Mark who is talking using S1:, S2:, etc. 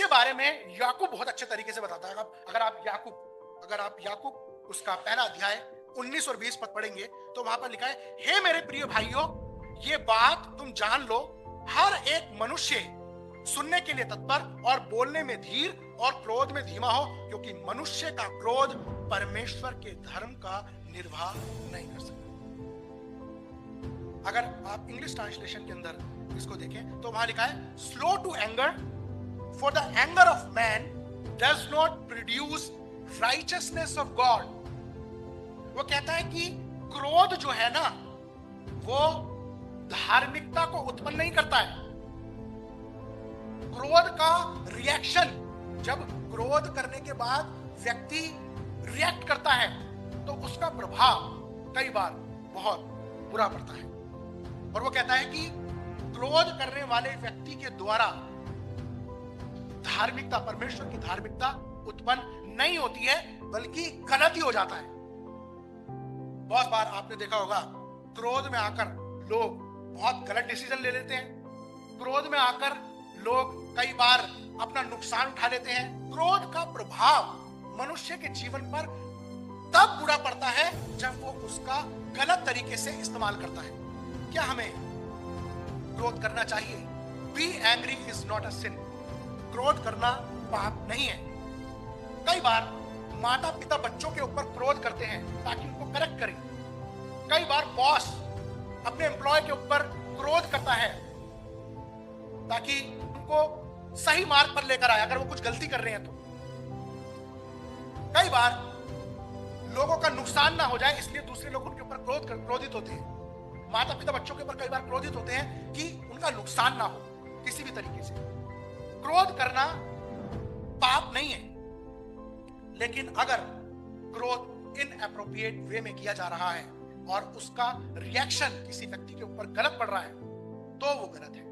S1: इसके बारे में याकूब बहुत अच्छे तरीके से बताता है। अगर आप याकूब उसका पहला अध्याय 19 और 20 पद पढ़ेंगे तो वहां पर लिखा है, हे मेरे प्रिय भाइयों, ये बात तुम जान लो, हर एक मनुष्य सुनने के लिए तत्पर और बोलने में धीर और क्रोध में धीमा हो, क्योंकि मनुष्य का क्रोध परमेश्वर के धर्म का निर्वाह नहीं कर सकता। अगर आप इंग्लिश ट्रांसलेशन के अंदर इसको देखें तो वहां लिखा है, slow to anger, for the anger of man does not produce righteousness of God। वो कहता है कि क्रोध जो है ना, वो धार्मिकता को उत्पन्न नहीं करता है। क्रोध का रिएक्शन, जब क्रोध करने के बाद व्यक्ति रिएक्ट करता है तो उसका प्रभाव कई बार बहुत बुरा पड़ता है। और वो कहता है कि क्रोध करने वाले व्यक्ति के द्वारा धार्मिकता, परमेश्वर की धार्मिकता उत्पन्न नहीं होती है, बल्कि गलत ही हो जाता है। बहुत बार आपने देखा होगा, क्रोध में आकर लोग बहुत गलत डिसीजन ले लेते हैं। क्रोध में आकर लोग कई बार अपना नुकसान उठा लेते हैं। क्रोध का प्रभाव मनुष्य के जीवन पर तब बुरा पड़ता है जब वो उसका गलत तरीके से इस्तेमाल करता है। क्या हमें क्रोध करना चाहिए? Be angry is not a sin. क्रोध करना पाप नहीं है। कई बार माता पिता बच्चों के ऊपर क्रोध करते हैं ताकि उनको करेक्ट करें। कई बार बॉस अपने एम्प्लॉय के ऊपर क्रोध करता है ताकि उनको सही मार्ग पर लेकर आए अगर वो कुछ गलती कर रहे हैं तो। कई बार लोगों का नुकसान ना हो जाए इसलिए दूसरे लोग उनके ऊपर क्रोधित होते हैं। माता पिता बच्चों के ऊपर कई बार क्रोधित होते हैं कि उनका नुकसान ना हो किसी भी तरीके से। क्रोध करना पाप नहीं है, लेकिन अगर क्रोध इनएप्रोप्रिएट वे में किया जा रहा है और उसका रिएक्शन किसी व्यक्ति के ऊपर गलत पड़ रहा है तो वो गलत है।